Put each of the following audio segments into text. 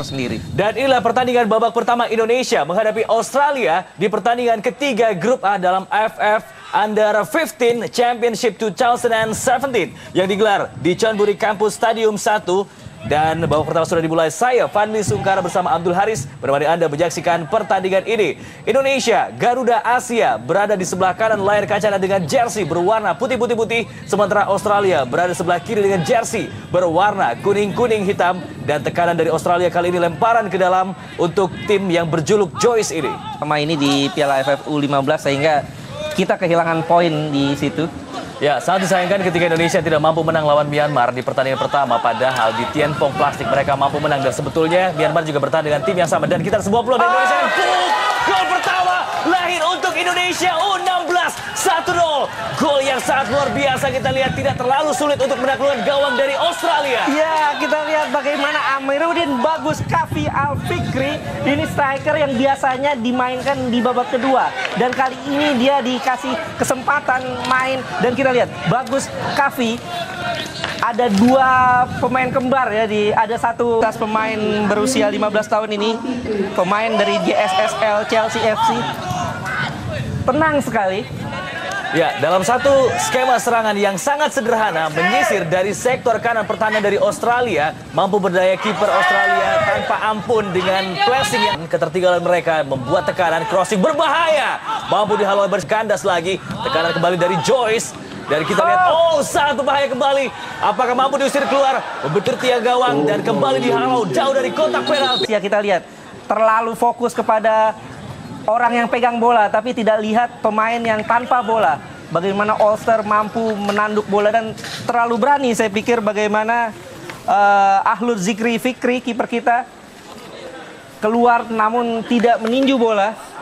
Sendiri. Dan inilah pertandingan babak pertama Indonesia menghadapi Australia di pertandingan ketiga Grup A dalam AFF Under 15 Championship 2017 yang digelar di Chonburi Campus Stadium 1. Dan babak pertama sudah dimulai. Saya, Fadli Sungkara bersama Abdul Haris menemani Anda menyaksikan pertandingan ini. Indonesia, Garuda Asia berada di sebelah kanan layar kaca dengan jersey berwarna putih-putih-putih. Sementara Australia berada di sebelah kiri dengan jersey berwarna kuning-kuning hitam. Dan tekanan dari Australia kali ini lemparan ke dalam untuk tim yang berjuluk Joyce ini. Sama ini di Piala AFF U15 sehingga kita kehilangan poin di situ. Ya, sangat disayangkan ketika Indonesia tidak mampu menang lawan Myanmar di pertandingan pertama. Padahal di Tienpong Plastik mereka mampu menang. Dan sebetulnya Myanmar juga bertahan dengan tim yang sama. Dan kita semua peluang dari Indonesia. Gol pertama lahir untuk Indonesia U16 1-0. Gol yang sangat luar biasa. Kita lihat tidak terlalu sulit untuk menaklukkan gawang dari Australia. Ya, kita lihat bagaimana Amiruddin Bagus Kafi Al-Fikri. Ini striker yang biasanya dimainkan di babak kedua. Dan kali ini dia dikasih kesempatan main. Dan kita lihat Bagus Kafi ada dua pemain kembar ya, ada satu pemain berusia 15 tahun ini, pemain dari JSSL Chelsea FC. Tenang sekali. Ya, dalam satu skema serangan yang sangat sederhana, menyisir dari sektor kanan pertahanan dari Australia, mampu berdaya kiper Australia tanpa ampun dengan pressing yang ketertinggalan mereka, membuat tekanan crossing berbahaya, mampu dihalau berkandas lagi, tekanan kembali dari Joyce. Dan kita lihat, sangat berbahaya kembali. Apakah mampu diusir keluar, membentur tiang gawang dan kembali dihalau jauh dari kotak penalti. Ya, kita lihat terlalu fokus kepada orang yang pegang bola, tapi tidak lihat pemain yang tanpa bola. Bagaimana Ulster mampu menanduk bola dan terlalu berani. Saya pikir bagaimana Ahlul Zikri Fikri, kiper kita, keluar namun tidak meninju bola.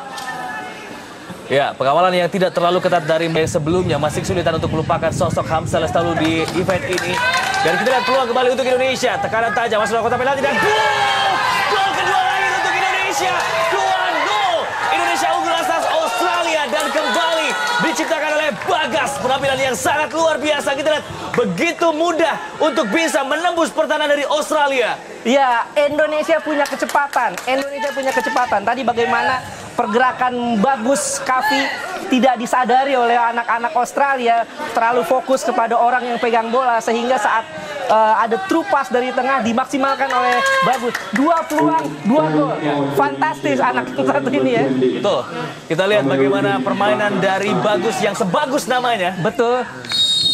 Ya, pengawalan yang tidak terlalu ketat dari sebelumnya masih kesulitan untuk melupakan sosok Hamzah Lestalu di event ini. Dan kita lihat peluang kembali untuk Indonesia. Tekanan tajam masuk dalam kotak penalti dan gol kedua lahir untuk Indonesia. 2-0. Indonesia unggul atas Australia dan kembali diciptakan oleh Bagas. Penampilan yang sangat luar biasa. Kita lihat begitu mudah untuk bisa menembus pertahanan dari Australia. Ya, Indonesia punya kecepatan. Tadi bagaimana pergerakan Bagus Kafi tidak disadari oleh anak-anak Australia, terlalu fokus kepada orang yang pegang bola sehingga saat ada true pass dari tengah dimaksimalkan oleh Bagus. Dua peluang, dua gol. Fantastis anak satu ini ya. Betul. Kita lihat bagaimana permainan dari Bagus yang sebagus namanya. Betul.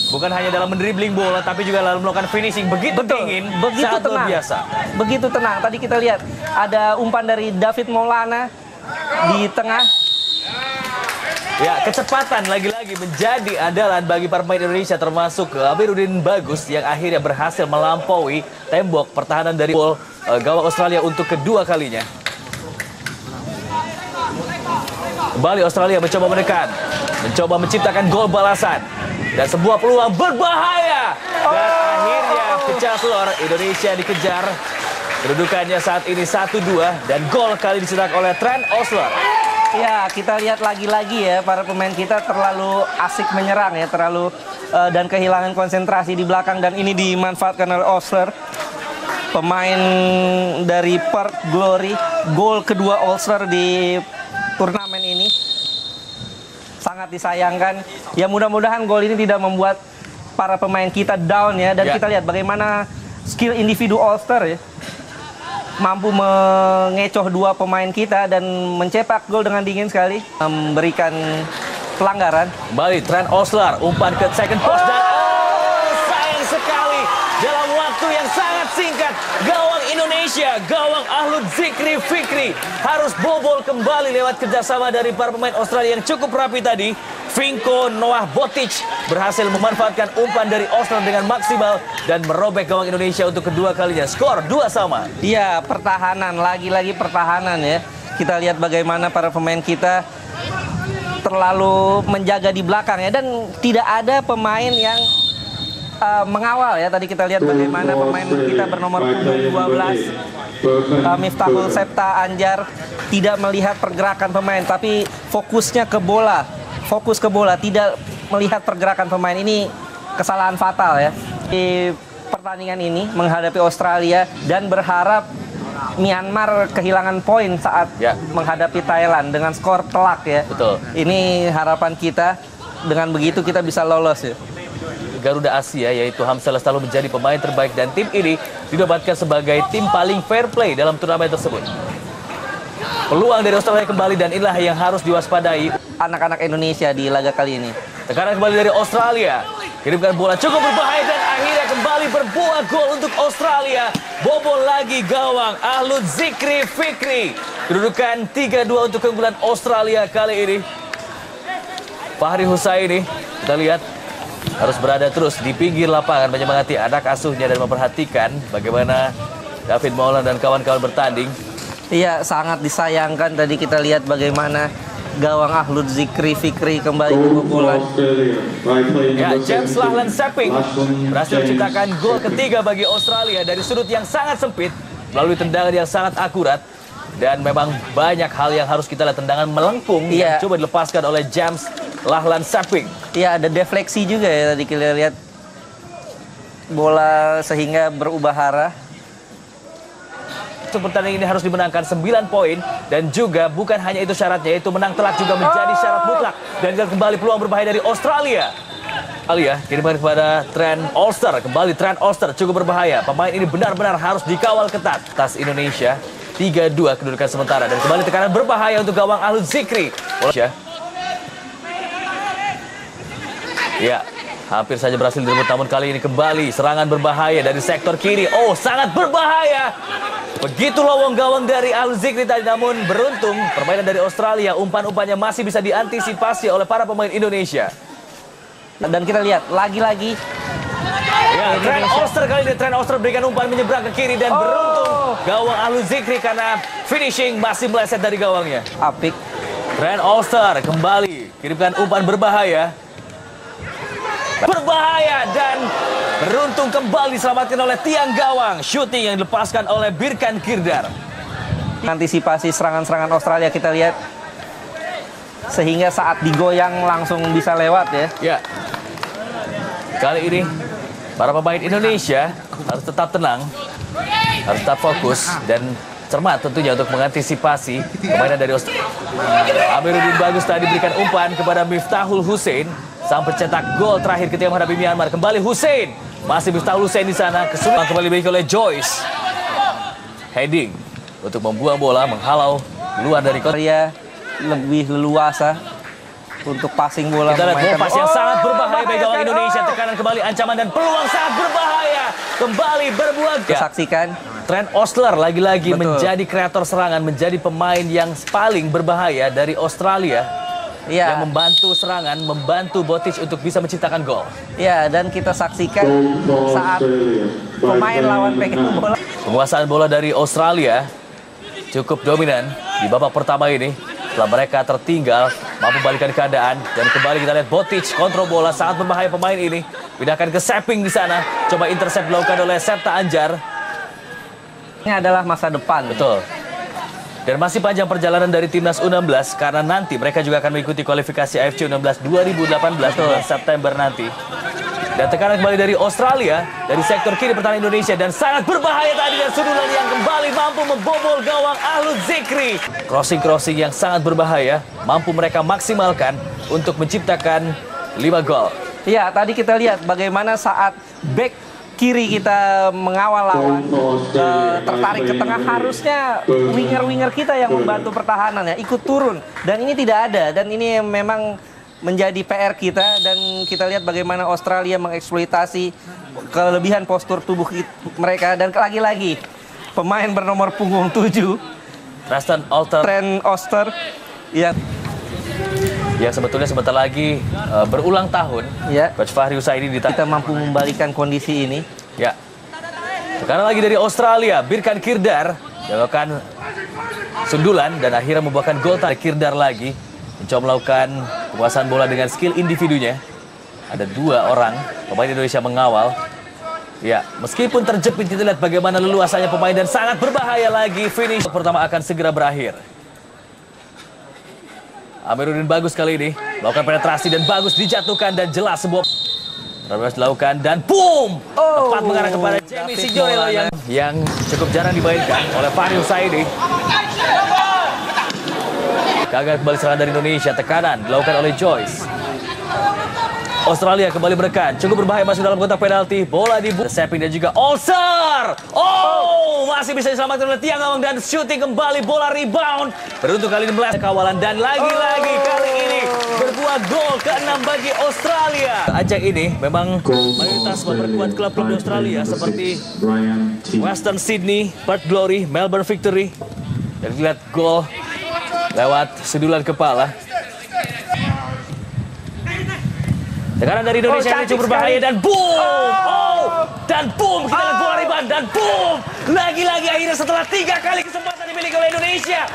Bukan hanya dalam mendribling bola, tapi juga dalam melakukan finishing. Begitu dingin, begitu sangat luar tenang. biasa. Begitu tenang. Tadi kita lihat ada umpan dari David Maulana di tengah. Ya, kecepatan lagi-lagi menjadi andalan bagi para pemain Indonesia, termasuk Amiruddin Bagus yang akhirnya berhasil melampaui tembok pertahanan dari gawang Australia untuk kedua kalinya. Kembali Australia mencoba menekan, mencoba menciptakan gol balasan. Dan sebuah peluang berbahaya. Dan akhirnya pecah telur, Indonesia dikejar. Kedudukannya saat ini 1-2 dan gol kali dicetak oleh Trent Osler. Ya, kita lihat lagi-lagi ya, para pemain kita terlalu asik menyerang ya, dan kehilangan konsentrasi di belakang, dan ini dimanfaatkan oleh Osler, pemain dari Perth Glory. Gol kedua Osler di turnamen ini. Sangat disayangkan. Ya, mudah-mudahan gol ini tidak membuat para pemain kita down ya, dan kita lihat bagaimana skill individu Ulster ya, mampu mengecoh dua pemain kita dan mencetak gol dengan dingin sekali, memberikan pelanggaran. Kembali Trent Osler, umpan ke second post dan sayang sekali dalam waktu yang sangat singkat gawang Indonesia, gawang Ahlul Zikri Fikri harus bobol kembali lewat kerjasama dari para pemain Australia yang cukup rapi tadi. Vinko Noah Botic berhasil memanfaatkan umpan dari Australia dengan maksimal dan merobek gawang Indonesia untuk kedua kalinya. Skor 2-2. Iya, pertahanan, lagi-lagi pertahanan ya. Kita lihat bagaimana para pemain kita terlalu menjaga di belakang ya, dan tidak ada pemain yang mengawal ya. Tadi kita lihat bagaimana pemain kita bernomor punggung 12 Miftahul Septa Anjar tidak melihat pergerakan pemain, tapi fokusnya ke bola. Fokus ke bola, tidak melihat pergerakan pemain. Ini kesalahan fatal ya di pertandingan ini menghadapi Australia, dan berharap Myanmar kehilangan poin saat menghadapi Thailand dengan skor telak ya. Betul. Ini harapan kita, dengan begitu kita bisa lolos ya. Garuda Asia yaitu Hamzah Lestalu menjadi pemain terbaik dan tim ini dinobatkan sebagai tim paling fair play dalam turnamen tersebut. Peluang dari Australia kembali dan inilah yang harus diwaspadai anak-anak Indonesia di laga kali ini. Tekanan kembali dari Australia. Kirimkan bola cukup berbahaya dan akhirnya kembali berbuah gol untuk Australia. Bobol lagi gawang Ahlud Zikri Fikri. Kedudukan 3-2 untuk keunggulan Australia kali ini. Fahri Husaini, kita lihat, harus berada terus di pinggir lapangan menyemangati anak asuhnya dan memperhatikan bagaimana David Maulana dan kawan-kawan bertanding. Iya, sangat disayangkan tadi kita lihat bagaimana gawang Ahlud Zikri Fikri kembali kebobolan. Ya, James Lahlan Saping berhasil menciptakan gol ketiga bagi Australia dari sudut yang sangat sempit melalui tendangan yang sangat akurat. Dan memang banyak hal yang harus kita lihat, tendangan melengkung yang coba dilepaskan oleh James Lahlan Saping. Iya, ada defleksi juga ya tadi kita lihat bola sehingga berubah arah. Pertandingan ini harus dimenangkan 9 poin dan juga bukan hanya itu syaratnya, yaitu menang telak juga menjadi syarat mutlak. Dan kembali peluang berbahaya dari Australia. Alia kirimkan kepada Trent Ulster, kembali Trent Ulster cukup berbahaya. Pemain ini benar-benar harus dikawal ketat. Tas Indonesia 3-2 kedudukan sementara dan kembali tekanan berbahaya untuk gawang Ahlud Zikri. Ya, hampir saja berhasil direbut, namun kali ini kembali serangan berbahaya dari sektor kiri. Oh, sangat berbahaya. Begitu lowong gawang dari Ahlud Zikri tadi, namun beruntung permainan dari Australia, umpan-umpannya masih bisa diantisipasi oleh para pemain Indonesia. Dan kita lihat lagi-lagi. Ya, Trent Ulster kali ini, Trent Ulster berikan umpan menyeberang ke kiri dan beruntung gawang Ahlud Zikri karena finishing masih meleset dari gawangnya. Apik. Trent Ulster kembali kirimkan umpan berbahaya. Berbahaya dan beruntung kembali diselamatkan oleh tiang gawang. Shooting yang dilepaskan oleh Birkan Kirdar. Antisipasi serangan-serangan Australia kita lihat, sehingga saat digoyang langsung bisa lewat ya. Ya. Kali ini para pemain Indonesia harus tetap tenang, harus tetap fokus dan cermat tentunya untuk mengantisipasi permainan dari Australia. Amiruddin Bagus tadi berikan umpan kepada Miftahul Hussein, sang pencetak gol terakhir ketika menghadapi Myanmar. Kembali Hussein, masih Miftahul Hussein di sana, kesulitan kembali dimiliki oleh Joyce. Heading untuk membuang bola, menghalau luar dari Korea, lebih leluasa untuk passing bola. Kita lihat pas yang sangat berbahaya bagi gawang Indonesia. Tekanan kembali, ancaman dan peluang sangat berbahaya. Kembali berbuah. Saksikan Trent Ulster lagi-lagi menjadi kreator serangan, menjadi pemain yang paling berbahaya dari Australia. Ya. Yang membantu serangan, membantu Botic untuk bisa menciptakan gol. Ya, dan kita saksikan saat pemain lawan pegang bola. Penguasaan bola dari Australia cukup dominan di babak pertama ini. Setelah mereka tertinggal, mampu balikan keadaan. Dan kembali kita lihat Botic kontrol bola, sangat berbahaya pemain ini. Pindahkan ke Saping di sana. Coba intercept dilakukan oleh Septa Anjar. Ini adalah masa depan. Betul. Dan masih panjang perjalanan dari Timnas U16 karena nanti mereka juga akan mengikuti kualifikasi AFC U16 2018 bulan September nanti. Dan tekanan kembali dari Australia, dari sektor kiri pertahanan Indonesia, dan sangat berbahaya tadi dan sundulan yang kembali mampu membobol gawang Ahlud Zikri. Crossing-crossing yang sangat berbahaya, mampu mereka maksimalkan untuk menciptakan 5 gol. Ya, tadi kita lihat bagaimana saat back kiri kita mengawal lawan, tertarik ke tengah, harusnya winger-winger kita yang membantu pertahanan ya ikut turun, dan ini tidak ada, dan ini memang menjadi PR kita. Dan kita lihat bagaimana Australia mengeksploitasi kelebihan postur tubuh mereka. Dan lagi-lagi pemain bernomor punggung 7 Trent Ulster yang sebetulnya sebentar lagi berulang tahun. Ya. Coach Fahri Husaini kita mampu membalikan kondisi ini. Ya. Sekarang lagi dari Australia, Birkan Kirdar melakukan sundulan dan akhirnya membuahkan gol. Kirdar lagi mencoba melakukan penguasaan bola dengan skill individunya. Ada 2 orang pemain Indonesia mengawal. Ya, meskipun terjepit, kita lihat bagaimana leluasanya pemain dan sangat berbahaya lagi. Finish pertama akan segera berakhir. Amiruddin Bagus kali ini melakukan penetrasi dan Bagus dijatuhkan dan jelas sebuah. Berhasil dilakukan dan boom! Tepat mengarah kepada Jamie Signorello yang cukup jarang dimainkan oleh Fahri Husaini. Gagal kembali serangan dari Indonesia, tekanan dilakukan oleh Joyce. Australia kembali menekan, cukup berbahaya masuk dalam kotak penalti, bola dibuang. Seping dan juga Olser. Oh, masih bisa diselamatkan oleh tiang gawang dan shooting kembali, bola rebound. Beruntung kali ini meleset kawalan dan lagi-lagi kali ini berbuah gol ke-6 bagi Australia. Ajang ini memang mayoritas memperkuat klub-klub di Australia seperti Western Sydney, Perth Glory, Melbourne Victory. Dan lihat gol lewat sundulan kepala. Tekanan dari Indonesia ini cukup berbahaya dan boom! Dan boom! Kita lihat bola rebound dan boom! Lagi-lagi akhirnya setelah 3 kali kesempatan dimiliki oleh Indonesia.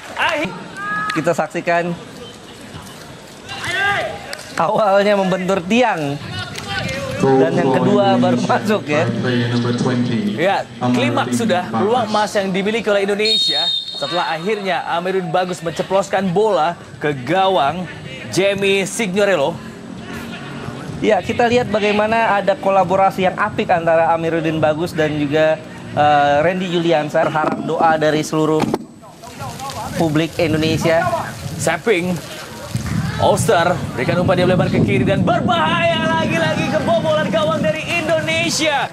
Kita saksikan awalnya membentur tiang. Dan yang kedua baru masuk ya. Ya, klimaks sudah peluang emas yang dimiliki oleh Indonesia setelah akhirnya Amiruddin Bagus menceploskan bola ke gawang Jamie Signorello. Ya, kita lihat bagaimana ada kolaborasi yang apik antara Amiruddin Bagus dan juga Randy Juliansa. Harap doa dari seluruh publik Indonesia. Seping, Olser berikan umpan dia melebar ke kiri dan berbahaya lagi-lagi kebobolan gawang dari Indonesia.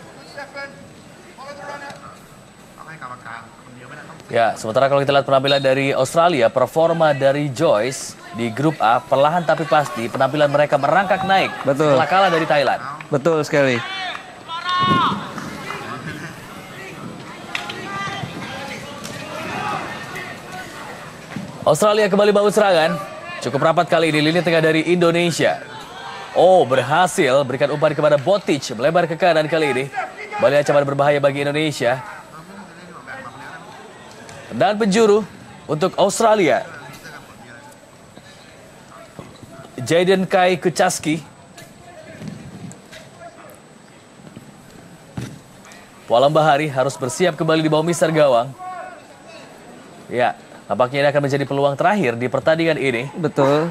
Ya, sementara kalau kita lihat penampilan dari Australia, performa dari Joyce di grup A perlahan tapi pasti penampilan mereka merangkak naik. Betul. Setelah kalah dari Thailand. Betul sekali. Australia kembali bangun serangan. Cukup rapat kali ini lini tengah dari Indonesia. Oh, berhasil berikan umpan kepada Botic, melebar ke kanan kali ini. Kembali ancaman berbahaya bagi Indonesia. Dan penjuru untuk Australia. Jaden Kai Kuchaski. Pualam Bahari harus bersiap kembali di bawah mister gawang. Ya, nampaknya ini akan menjadi peluang terakhir di pertandingan ini. Betul.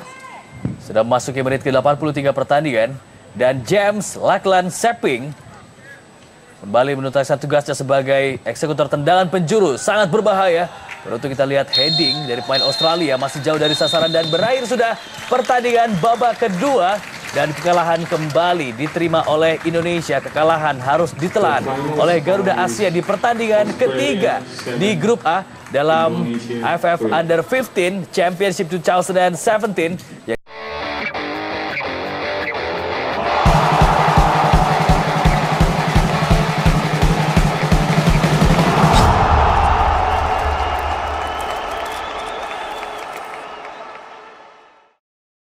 Sudah memasuki menit ke-83 pertandingan. Dan James Lachlan Seping kembali menuntaskan tugasnya sebagai eksekutor tendangan penjuru. Sangat berbahaya. Beruntung kita lihat heading dari pemain Australia masih jauh dari sasaran dan berakhir sudah pertandingan babak kedua. Dan kekalahan kembali diterima oleh Indonesia. Kekalahan harus ditelan oleh Garuda Asia di pertandingan ketiga di grup A dalam AFF Under 15 Championship 2017.